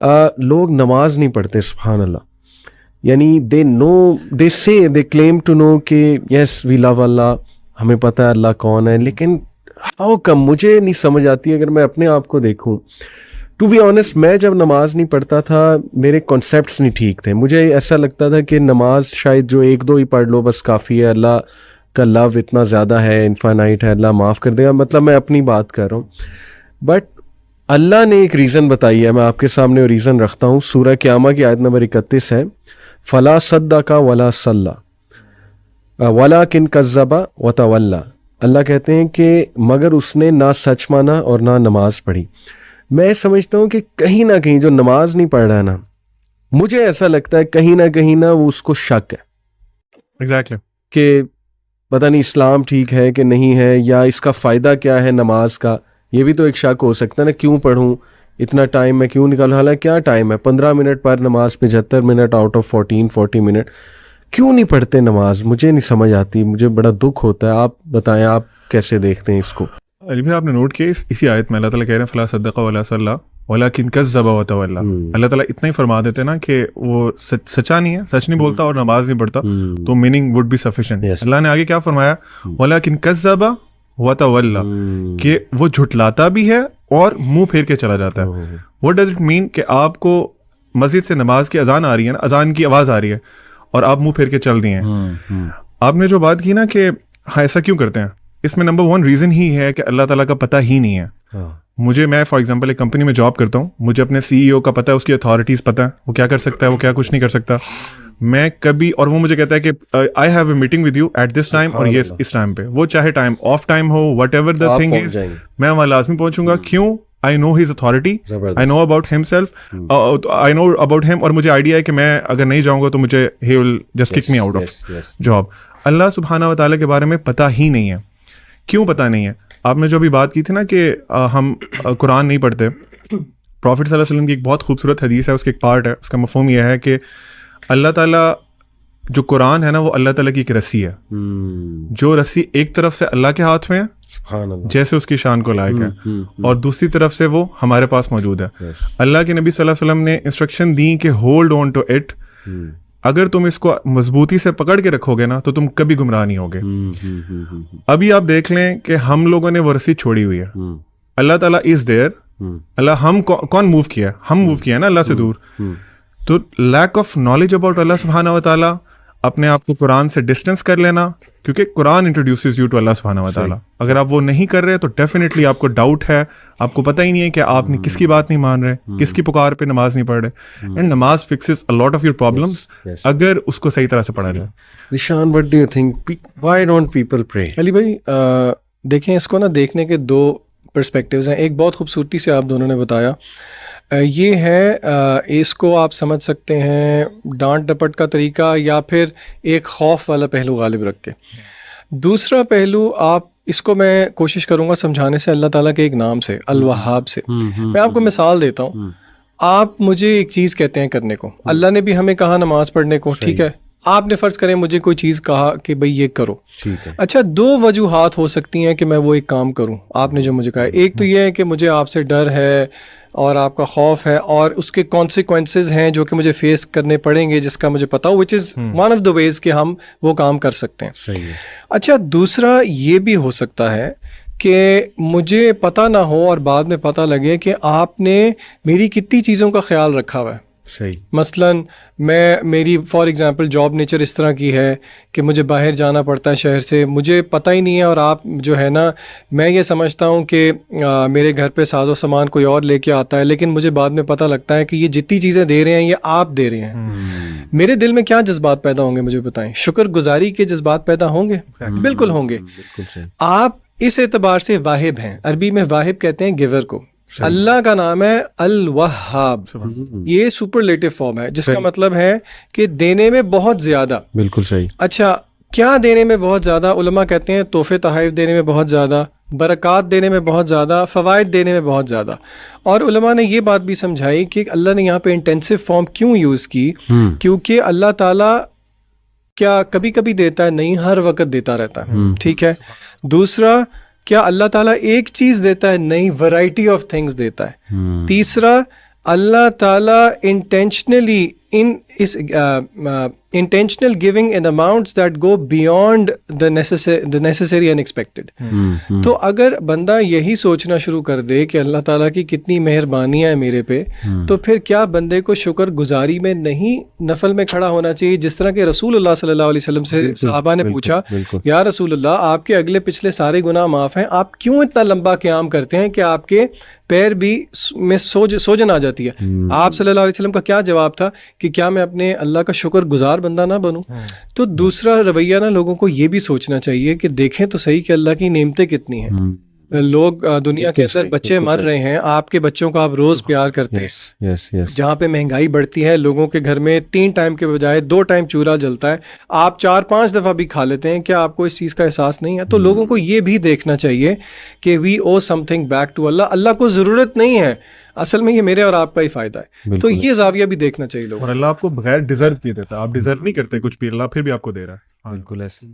لوگ نماز نہیں پڑھتے. سبحان اللہ. یعنی دے نو, دے سے, دے کلیم ٹو نو کہ یس وی لو اللہ, ہمیں پتہ ہے اللہ کون ہے, لیکن ہاؤ کم, مجھے نہیں سمجھ آتی. اگر میں اپنے آپ کو دیکھوں, ٹو بی آنیسٹ, میں جب نماز نہیں پڑھتا تھا میرے کانسیپٹس نہیں ٹھیک تھے. مجھے ایسا لگتا تھا کہ نماز شاید جو ایک دو ہی پڑھ لو بس کافی ہے, اللہ کا لو اتنا زیادہ ہے, انفائنائٹ ہے, اللہ معاف کر دے گا. مطلب میں اپنی بات کر رہا ہوں, بٹ اللہ نے ایک ریزن بتائی ہے, میں آپ کے سامنے وہ ریزن رکھتا ہوں. سورہ قیامہ کی آیت نمبر 31 ہے, فلا صدق ولا صلی ولکن کذب وتولی. اللہ کہتے ہیں کہ مگر اس نے نہ سچ مانا اور نہ نماز پڑھی. میں سمجھتا ہوں کہ کہیں نہ کہیں جو نماز نہیں پڑھ رہا ہے نا, مجھے ایسا لگتا ہے کہیں نہ وہ اس کو شک ہے. ایگزیکٹلی. کہ پتہ نہیں اسلام ٹھیک ہے کہ نہیں ہے, یا اس کا فائدہ کیا ہے نماز کا. یہ بھی تو ایک شک ہو سکتا ہے نا, کیوں پڑھوں, اتنا ٹائم میں کیوں نکالوں, حالانکہ کیا ٹائم ہے, 15 منٹ پر نماز, 75 منٹ آؤٹ آف 40 منٹ, کیوں نہیں پڑھتے نماز. مجھے نہیں سمجھ آتی, مجھے بڑا دکھ ہوتا ہے. آپ بتائیں, آپ کیسے دیکھتے ہیں اس کو؟ علی بھائی آپ نے نوٹ کیا اسی آیت میں اللہ تعالیٰ کہہ رہے ہیں فلا صدق ولا صلی ولکن کذب وتولی. اللہ تعالیٰ اتنا ہی فرما دیتے نا کہ وہ سچا نہیں ہے, سچ نہیں بولتا اور نماز نہیں پڑھتا, تو میننگ وڈ بی سفیشینٹ. اللہ نے آگے کیا فرمایا, ولکن کذب وتولی, کہ وہ جھٹلاتا بھی ہے اور منہ پھیر کے چلا جاتا ہے. واٹ ڈز اٹ مین کہ آپ کو مسجد سے نماز کی اذان آ رہی ہے نا, اذان کی آواز آ رہی ہے اور آپ منہ پھیر کے چل دیے ہیں. آپ نے جو بات کی نا کہ ہاں ایسا کیوں کرتے ہیں, اس میں نمبر 1 ریزن ہی ہے کہ اللہ تعالیٰ کا پتہ ہی نہیں ہے. میں فار ایگزامپل ایک کمپنی میں جاب کرتا ہوں, مجھے اپنے CEO کا پتہ ہے, اس کی اتھارٹیز پتہ ہے, وہ کیا کر سکتا ہے, وہ کیا کچھ نہیں کر سکتا. میں کبھی, اور وہ مجھے کہتا ہے کہ I have a meeting with you at this time, اور یہ اس ٹائم پہ, وہ چاہے ٹائم آف ٹائم ہو, whatever the thing is, میں وہاں لازمی پہنچوں گا. کیوں؟ I know his authority, I know about himself, I know about him, اور مجھے آئیڈیا ہے کہ میں اگر نہیں جاؤں گا تو مجھے he will just kick me out of job. اللہ سبحانہ و تعالیٰ کے بارے میں پتہ ہی نہیں ہے. کیوں پتہ نہیں ہے؟ آپ نے جو ابھی بات کی تھی نا کہ ہم قرآن نہیں پڑھتے, پروفٹ صلی اللہ علیہ وسلم کی ایک بہت خوبصورت حدیث ہے, اس کے ایک پارٹ ہے, اس کا مفہوم یہ ہے کہ اللہ تعالیٰ جو قرآن ہے نا وہ اللہ تعالیٰ کی ایک رسی ہے, جو رسی ایک طرف سے اللہ کے ہاتھ میں ہے جیسے اس کی شان کو لائق ہے, اور دوسری طرف سے وہ ہمارے پاس موجود ہے. اللہ کے نبی صلی اللہ علیہ وسلم نے انسٹرکشن دی کہ ہولڈ آن ٹو اٹ, اگر تم اس کو مضبوطی سے پکڑ کے رکھو گے نا تو تم کبھی گمراہ نہیں ہوگے. ابھی آپ دیکھ لیں کہ ہم لوگوں نے وہ رسی چھوڑی ہوئی ہے. اللہ تعالیٰ از دیئر, اللہ ہم کون موو کیا, ہم موو کیا نا اللہ سے دور. تو لیک آف نالج اباؤٹ اللہ سبحانہ و تعالیٰ, اپنے آپ کو قرآن سے ڈسٹینس کر لینا, کیونکہ قرآن انٹروڈیوسز یو ٹو اللہ سبحانہ و تعالیٰ. اگر آپ وہ نہیں کر رہے تو ڈیفینیٹلی آپ کو ڈاؤٹ ہے, آپ کو پتہ ہی نہیں ہے کہ آپ نے کس کی بات نہیں مان رہے, کس کی پکار پہ نماز نہیں پڑھ رہے. اینڈ نماز fixes a lot of your problems اگر اس کو صحیح طرح سے پڑھا جائے. Zeeshan, what do you think, why don't people pray? علی بھائی دیکھیں, اس کو نا دیکھنے کے 2 پرسپیکٹیوز ہیں. ایک بہت خوبصورتی سے آپ دونوں نے بتایا, یہ ہے اس کو آپ سمجھ سکتے ہیں ڈانٹ ڈپٹ کا طریقہ, یا پھر ایک خوف والا پہلو غالب رکھ کے. دوسرا پہلو آپ اس کو میں کوشش کروں گا سمجھانے سے اللہ تعالیٰ کے ایک نام سے, الوہاب سے. میں آپ کو مثال دیتا ہوں. آپ مجھے ایک چیز کہتے ہیں کرنے کو, اللہ نے بھی ہمیں کہا نماز پڑھنے کو, ٹھیک ہے, آپ نے فرض کریں مجھے کوئی چیز کہا کہ بھئی یہ کرو, اچھا 2 وجوہات ہو سکتی ہیں کہ میں وہ ایک کام کروں. آپ نے جو مجھے کہا, ایک تو یہ ہے کہ مجھے آپ سے ڈر ہے اور آپ کا خوف ہے, اور اس کے کانسیکوینسز ہیں جو کہ مجھے فیس کرنے پڑیں گے, جس کا مجھے پتا ہو, وچ از ون آف دا ویز کہ ہم وہ کام کر سکتے ہیں. صحیح ہے. اچھا دوسرا یہ بھی ہو سکتا ہے کہ مجھے پتہ نہ ہو اور بعد میں پتہ لگے کہ آپ نے میری کتنی چیزوں کا خیال رکھا ہوا ہے. صحیح. مثلاً میری فار ایگزامپل جاب نیچر اس طرح کی ہے کہ مجھے باہر جانا پڑتا ہے شہر سے, مجھے پتہ ہی نہیں ہے, اور آپ جو ہے نا, میں یہ سمجھتا ہوں کہ میرے گھر پہ ساز و سامان کوئی اور لے کے آتا ہے, لیکن مجھے بعد میں پتہ لگتا ہے کہ یہ جتنی چیزیں دے رہے ہیں یہ آپ دے رہے ہیں. میرے دل میں کیا جذبات پیدا ہوں گے مجھے بتائیں؟ شکر گزاری کے جذبات پیدا ہوں گے, بالکل ہوں گے. آپ اس اعتبار سے واہب ہیں, عربی میں واہب کہتے ہیں گیور کو. اللہ کا نام ہے الوہاب, یہ سپرلیٹو فارم ہے جس کا مطلب ہے کہ دینے میں بہت زیادہ. بالکل صحیح. اچھا کیا دینے میں بہت زیادہ؟ علماء کہتے ہیں تحفے تحائف دینے میں بہت زیادہ, برکات دینے میں بہت زیادہ, فوائد دینے میں بہت زیادہ. اور علماء نے یہ بات بھی سمجھائی کہ اللہ نے یہاں پہ انٹینسو فارم کیوں یوز کی, کیونکہ اللہ تعالیٰ کیا کبھی کبھی دیتا ہے, نہیں, ہر وقت دیتا رہتا ہے, ٹھیک ہے. دوسرا, کیا اللہ تعالیٰ ایک چیز دیتا ہے؟ نہیں, ورائٹی آف تھنگس دیتا ہے. تیسرا, اللہ تعالیٰ intentionally intentional giving in amounts that go beyond the necessary unexpected. تو اگر بندہ یہی سوچنا شروع کر دے کہ اللہ تعالیٰ کی کتنی مہربانیاں ہیں میرے پہ، تو پھر کیا بندے کو شکر گزاری میں نہیں نفل میں کھڑا ہونا چاہیے؟ جس طرح کہ رسول اللہ صلی اللہ علیہ وسلم سے صحابہ نے پوچھا، یا رسول اللہ آپ کے اگلے پچھلے سارے گناہ معاف ہیں، آپ کیوں اتنا لمبا قیام کرتے ہیں کہ آپ کے پیر بھی میں سوجن آ جاتی ہے؟ آپ صلی اللہ علیہ وسلم کا کیا جواب تھا کہ کیا میں اپنے اللہ کا شکر گزار بندہ نہ بنوں؟ تو دوسرا رویہ نا لوگوں کو یہ بھی سوچنا چاہیے کہ دیکھیں تو صحیح کہ اللہ کی نعمتیں کتنی ہیں. لوگ دنیا کے اندر بچے مر رہے ہیں، آپ کے بچوں کا آپ روز پیار کرتے ہیں. جہاں پہ مہنگائی بڑھتی ہے، لوگوں کے گھر میں 3 ٹائم کے بجائے 2 ٹائم چولہا جلتا ہے، آپ 4-5 دفعہ بھی کھا لیتے ہیں. کیا آپ کو اس چیز کا احساس نہیں ہے؟ تو لوگوں کو یہ بھی دیکھنا چاہیے کہ وی او سم تھنگ بیک ٹو اللہ. اللہ کو ضرورت نہیں ہے، اصل میں یہ میرے اور آپ کا ہی فائدہ ہے. تو یہ زاویہ بھی دیکھنا چاہیے لوگوں. اور اللہ آپ کو بغیر ڈیزرو کیے دیتا ہے، آپ ڈیزرو نہیں کرتے کچھ بھی، اللہ پھر بھی آپ کو دے رہا ہے. بالکل ایسے.